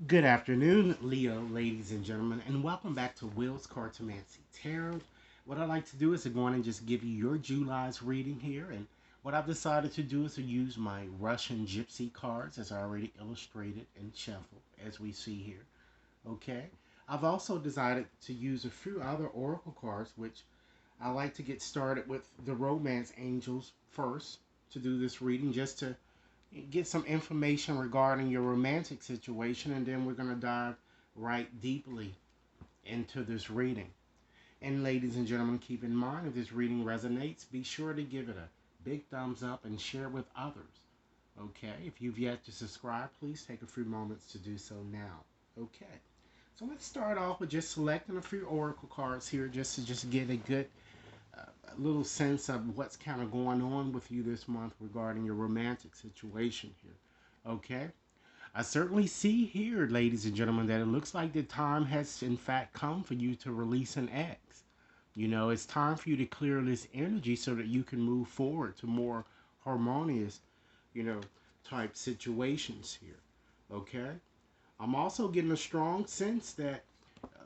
Good afternoon, Leo, ladies and gentlemen, and welcome back to Will's Cartomancy Tarot. What I like to do is to go on and just give you your July's reading here, and what I've decided to do is to use my Russian Gypsy cards as I already illustrated and shuffled, as we see here. Okay, I've also decided to use a few other oracle cards, which I like to get started with the Romance Angels first to do this reading, just to get some information regarding your romantic situation, and then we're going to dive right deeply into this reading. And ladies and gentlemen, keep in mind if this reading resonates, be sure to give it a big thumbs up and share with others. Okay, if you've yet to subscribe, please take a few moments to do so now. Okay, so let's start off with just selecting a few oracle cards here just to just get a good little sense of what's kind of going on with you this month regarding your romantic situation here. Okay, I certainly see here, ladies and gentlemen, that it looks like the time has in fact come for you to release an ex. You know, it's time for you to clear this energy so that you can move forward to more harmonious, you know, type situations here. Okay? I'm also getting a strong sense that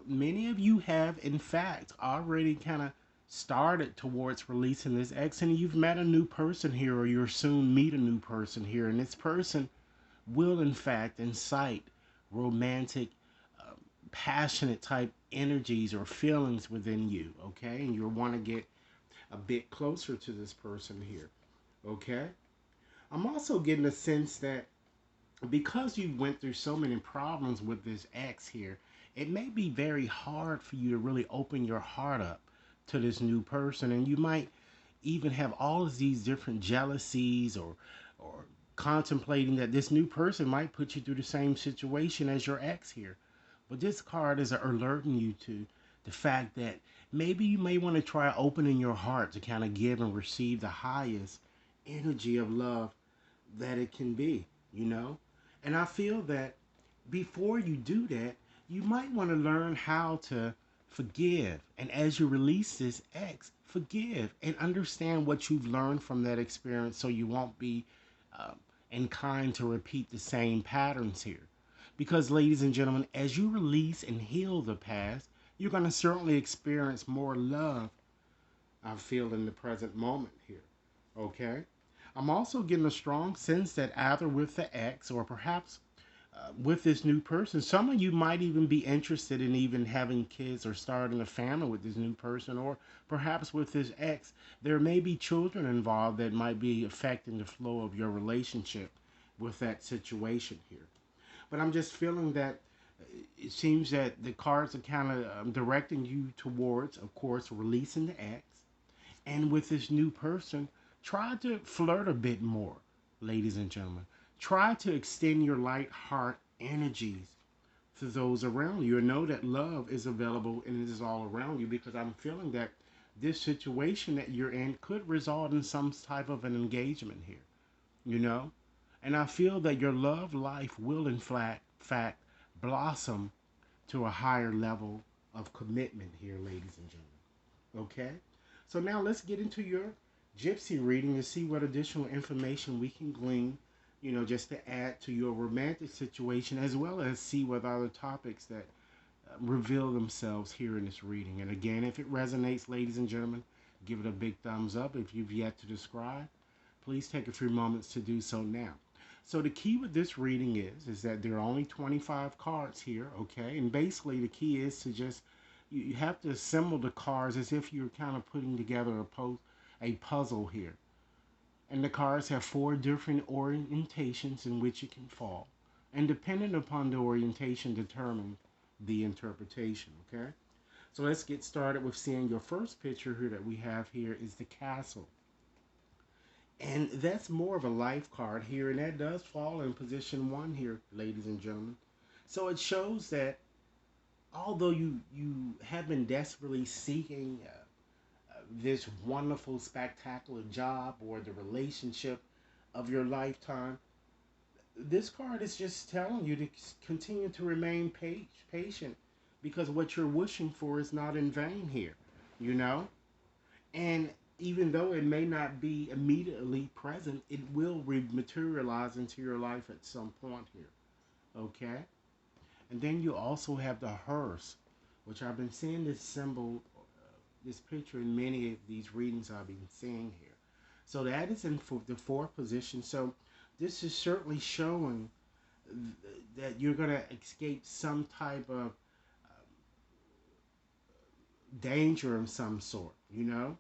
many of you have, in fact, already kind of started towards releasing this ex, and you've met a new person here, or you'll soon meet a new person here, and this person will in fact incite romantic, uh, passionate type energies or feelings within you. Okay, and you'll want to get a bit closer to this person here. Okay, I'm also getting a sense that because you went through so many problems with this ex here, it may be very hard for you to really open your heart up to this new person, and you might even have all of these different jealousies, or contemplating that this new person might put you through the same situation as your ex here. But this card is alerting you to the fact that maybe you may want to try opening your heart to kind of give and receive the highest energy of love that it can be, you know? And I feel that before you do that, you might want to learn how to forgive. And as you release this ex, forgive and understand what you've learned from that experience so you won't be uh, inclined to repeat the same patterns here. Because, ladies and gentlemen, as you release and heal the past, you're going to certainly experience more love, I feel, in the present moment here. Okay? I'm also getting a strong sense that either with the ex or perhaps with this new person, some of you might even be interested in even having kids or starting a family with this new person, or perhaps with this ex. There may be children involved that might be affecting the flow of your relationship with that situation here. But I'm just feeling that it seems that the cards are kind of directing you towards, of course, releasing the ex, and with this new person, try to flirt a bit more, ladies and gentlemen. Try to extend your light heart energies to those around you, and know that love is available and it is all around you, because I'm feeling that this situation that you're in could result in some type of an engagement here, you know? And I feel that your love life will, in fact, blossom to a higher level of commitment here, ladies and gentlemen. Okay? So now let's get into your gypsy reading and see what additional information we can glean, just to add to your romantic situation, as well as see what other topics that reveal themselves here in this reading. And again, if it resonates, ladies and gentlemen, give it a big thumbs up. If you've yet to describe, please take a few moments to do so now. So the key with this reading is that there are only 25 cards here, okay? And basically the key is to just you have to assemble the cards as if you're kind of putting together a puzzle here. And the cards have four different orientations in which it can fall. And depending upon the orientation determine the interpretation, okay? So let's get started with seeing your first picture here that we have here is the castle. And that's more of a life card here, and that does fall in position one here, ladies and gentlemen. So it shows that although you have been desperately seeking this wonderful, spectacular job or the relationship of your lifetime, this card is just telling you to continue to remain patient, because what you're wishing for is not in vain here, you know? And even though it may not be immediately present, it will materialize into your life at some point here, okay? And then you also have the hearse, which I've been seeing this symbol, this picture in many of these readings I've been seeing here. So that is in the fourth position. So this is certainly showing that you're going to escape some type of danger of some sort, you know?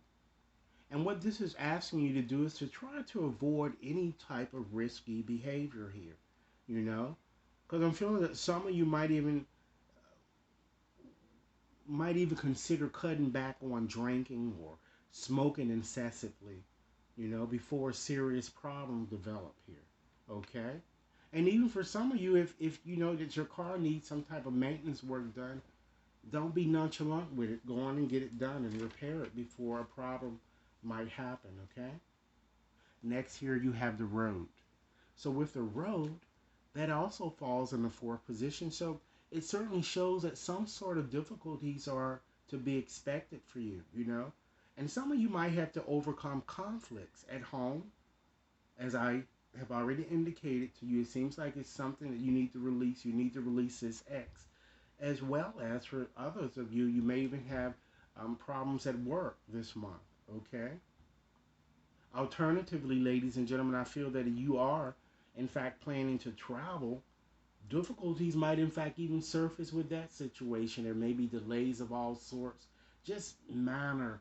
And what this is asking you to do is to try to avoid any type of risky behavior here, you know? Because I'm feeling that some of you might even consider cutting back on drinking or smoking incessantly, before serious problems develop here. Okay? And even for some of you, if you know that your car needs some type of maintenance work done, don't be nonchalant with it. Go on and get it done and repair it before a problem might happen, okay? Next here you have the road. So with the road, that also falls in the fourth position. So it certainly shows that some sort of difficulties are to be expected for you. And some of you might have to overcome conflicts at home, as I have already indicated to you. It seems like it's something that you need to release. You need to release this X. As well as for others of you, you may even have problems at work this month, okay? Alternatively, ladies and gentlemen, I feel that if you are, in fact, planning to travel, difficulties might, in fact, even surface with that situation. There may be delays of all sorts, just minor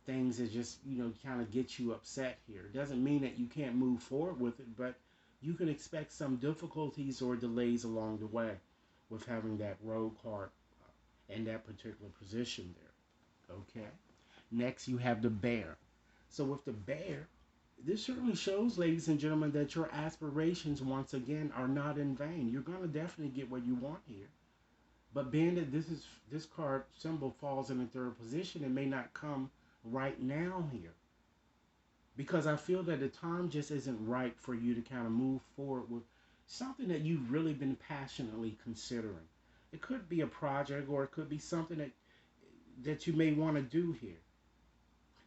things that just, kind of get you upset here. It doesn't mean that you can't move forward with it, but you can expect some difficulties or delays along the way with having that road card in that particular position there. Okay. Next, you have the bear. So with the bear, this certainly shows, ladies and gentlemen, that your aspirations, once again, are not in vain. You're going to definitely get what you want here. But being that this card symbol falls in the third position, it may not come right now here. Because I feel that the time just isn't right for you to kind of move forward with something that you've really been passionately considering. It could be a project, or it could be something that you may want to do here.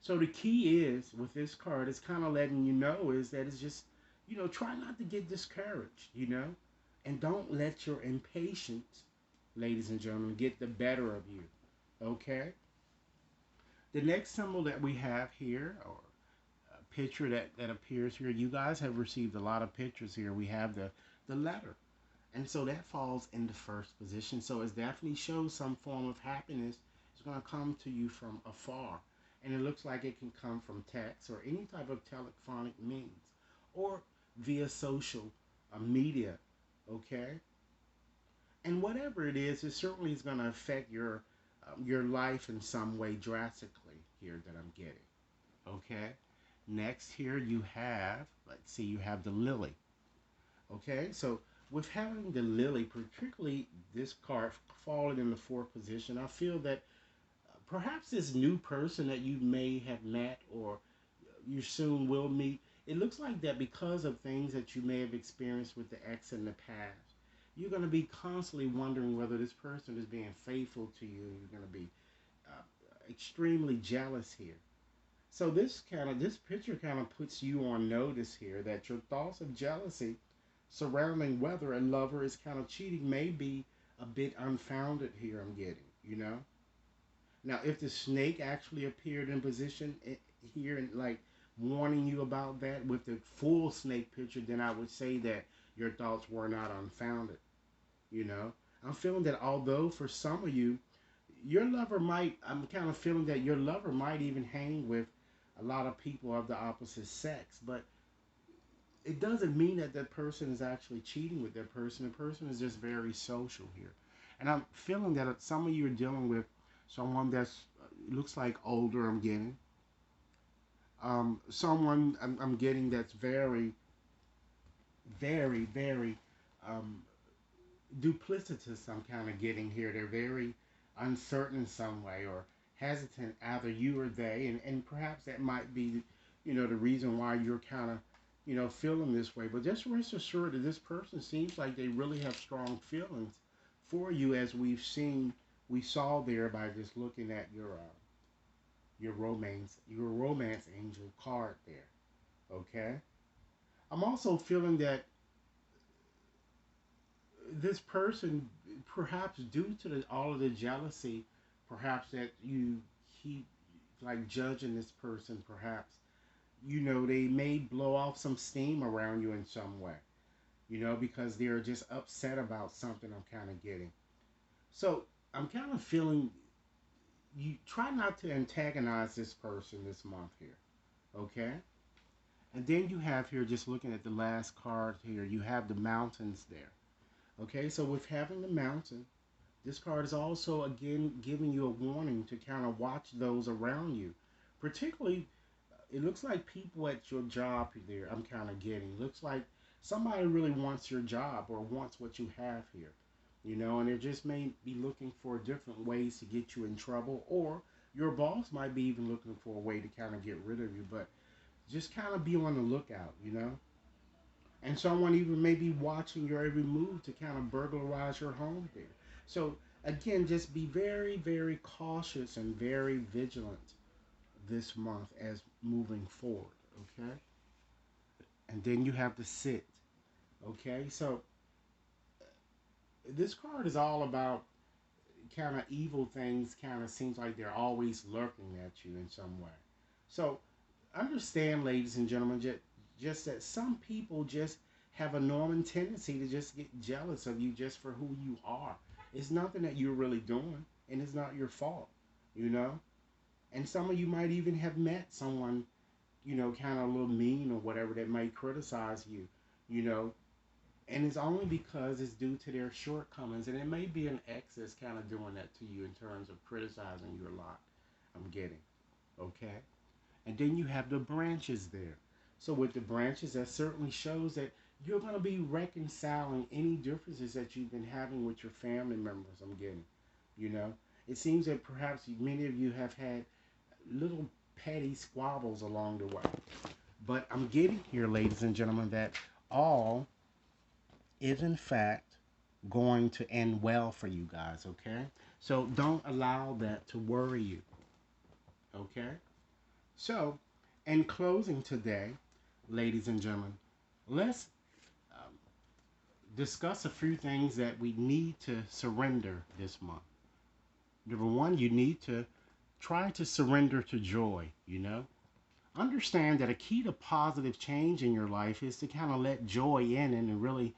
So the key is with this card, it's kind of letting you know is that it's just, try not to get discouraged, and don't let your impatience, ladies and gentlemen, get the better of you. Okay? The next symbol that we have here, or a picture that appears here, you guys have received a lot of pictures here. We have the letter. And so that falls in the first position. So it definitely shows some form of happiness is going to come to you from afar. And it looks like it can come from text or any type of telephonic means or via social media. Okay? And whatever it is, it certainly is going to affect your life in some way drastically here that I'm getting. Okay? Next here you have, let's see, you have the lily. Okay, so with having the lily, particularly this card falling in the fourth position, I feel that perhaps this new person that you may have met or you soon will meet, it looks like that because of things that you may have experienced with the ex in the past, you're going to be constantly wondering whether this person is being faithful to you. You're going to be uh, extremely jealous here. So this picture kind of puts you on notice here that your thoughts of jealousy surrounding whether a lover is kind of cheating may be a bit unfounded here. I'm getting. Now, if the snake actually appeared in position here and like warning you about that with the full snake picture, then I would say that your thoughts were not unfounded. You know, I'm feeling that although for some of you, I'm kind of feeling that your lover might even hang with a lot of people of the opposite sex, but it doesn't mean that that person is actually cheating with that person. The person is just very social here. And I'm feeling that some of you are dealing with someone that's looks like older. I'm getting someone I'm getting that's very, very, very um, duplicitous. I'm kind of getting here. They're very uncertain in some way or hesitant, either you or they, and perhaps that might be, the reason why you're kind of, feeling this way. But just rest assured that this person seems like they really have strong feelings for you, as we saw there by just looking at your romance angel card there. Okay, I'm also feeling that this person perhaps due to all of the jealousy, perhaps that you keep like judging this person, perhaps, they may blow off some steam around you in some way, because they're just upset about something I'm kind of getting. So I'm kind of feeling you try not to antagonize this person this month here, okay? And then you have here, just looking at the last card here, you have the mountains there. Okay, so with having the mountain, this card is also again giving you a warning to kind of watch those around you. Particularly, it looks like people at your job there, I'm kind of getting. Looks like somebody really wants your job or wants what you have here. And they just may be looking for different ways to get you in trouble, or your boss might be even looking for a way to kind of get rid of you. But just kind of be on the lookout. And someone even may be watching your every move to kind of burglarize your home there. So again, just be very, very cautious and very vigilant this month as moving forward. Okay, and then you have to sit. Okay, so this card is all about kind of evil things. Kind of seems like they're always lurking at you in some way. So understand, ladies and gentlemen, just that some people just have a normal tendency to just get jealous of you just for who you are. It's nothing that you're really doing, and it's not your fault, you know? And some of you might even have met someone, kind of a little mean or whatever that might criticize you, you know? And it's only because it's due to their shortcomings. And it may be an ex that's kind of doing that to you in terms of criticizing you a lot. I'm getting, okay? And then you have the branches there. So with the branches, that certainly shows that you're going to be reconciling any differences that you've been having with your family members. I'm getting, you know. It seems that perhaps many of you have had little petty squabbles along the way. But I'm getting here, ladies and gentlemen, that all is in fact going to end well for you guys, okay? So don't allow that to worry you, okay? So, in closing today, ladies and gentlemen, let's um, discuss a few things that we need to surrender this month. Number one, you need to try to surrender to joy. Understand that a key to positive change in your life is to kind of let joy in and really,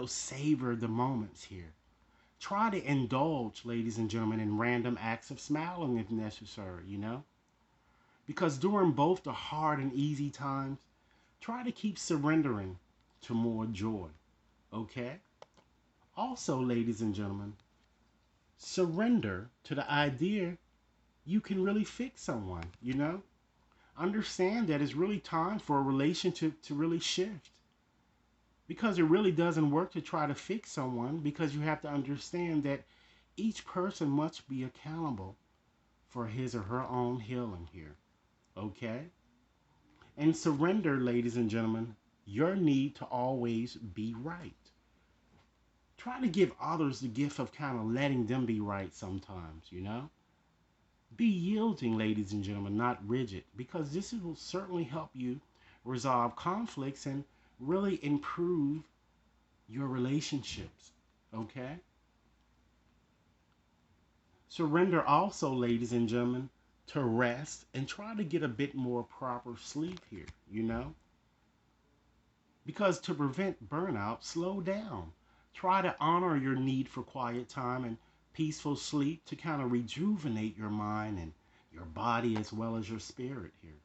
savor the moments here. Try to indulge, ladies and gentlemen, in random acts of smiling if necessary. Because during both the hard and easy times, try to keep surrendering to more joy. Okay? Also, ladies and gentlemen, surrender to the idea you can really fix someone. Understand that it's really time for a relationship to really shift. Because it really doesn't work to try to fix someone, because you have to understand that each person must be accountable for his or her own healing here. Okay? And surrender, ladies and gentlemen, your need to always be right. Try to give others the gift of kind of letting them be right sometimes. Be yielding, ladies and gentlemen, not rigid, because this will certainly help you resolve conflicts and really improve your relationships. Okay? Surrender also, ladies and gentlemen, to rest and try to get a bit more proper sleep here. Because to prevent burnout, slow down. Try to honor your need for quiet time and peaceful sleep to kind of rejuvenate your mind and your body as well as your spirit here.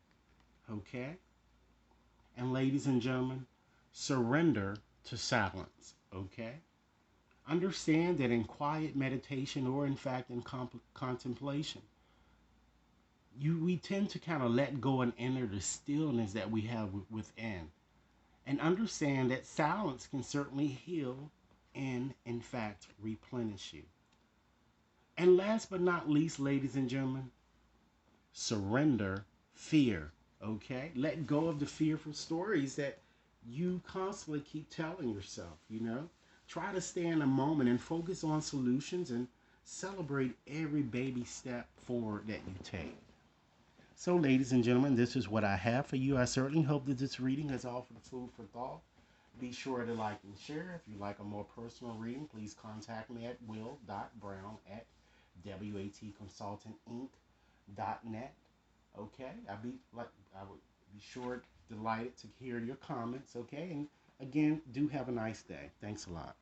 Okay? And ladies and gentlemen, surrender to silence. Okay? Understand that in quiet meditation, or in fact in contemplation, we tend to kind of let go and enter the stillness that we have within. And understand that silence can certainly heal and, in fact, replenish you. And last but not least, ladies and gentlemen, surrender fear. Okay? Let go of the fearful stories that you constantly keep telling yourself. Try to stay in the moment and focus on solutions and celebrate every baby step forward that you take. So, ladies and gentlemen, this is what I have for you. I certainly hope that this reading has offered food for thought Be sure to like and share. If you like a more personal reading, please contact me at will.brown@watconsultantinc.net. Okay, I would be sure delighted to hear your comments. Okay, and again, do have a nice day. Thanks a lot.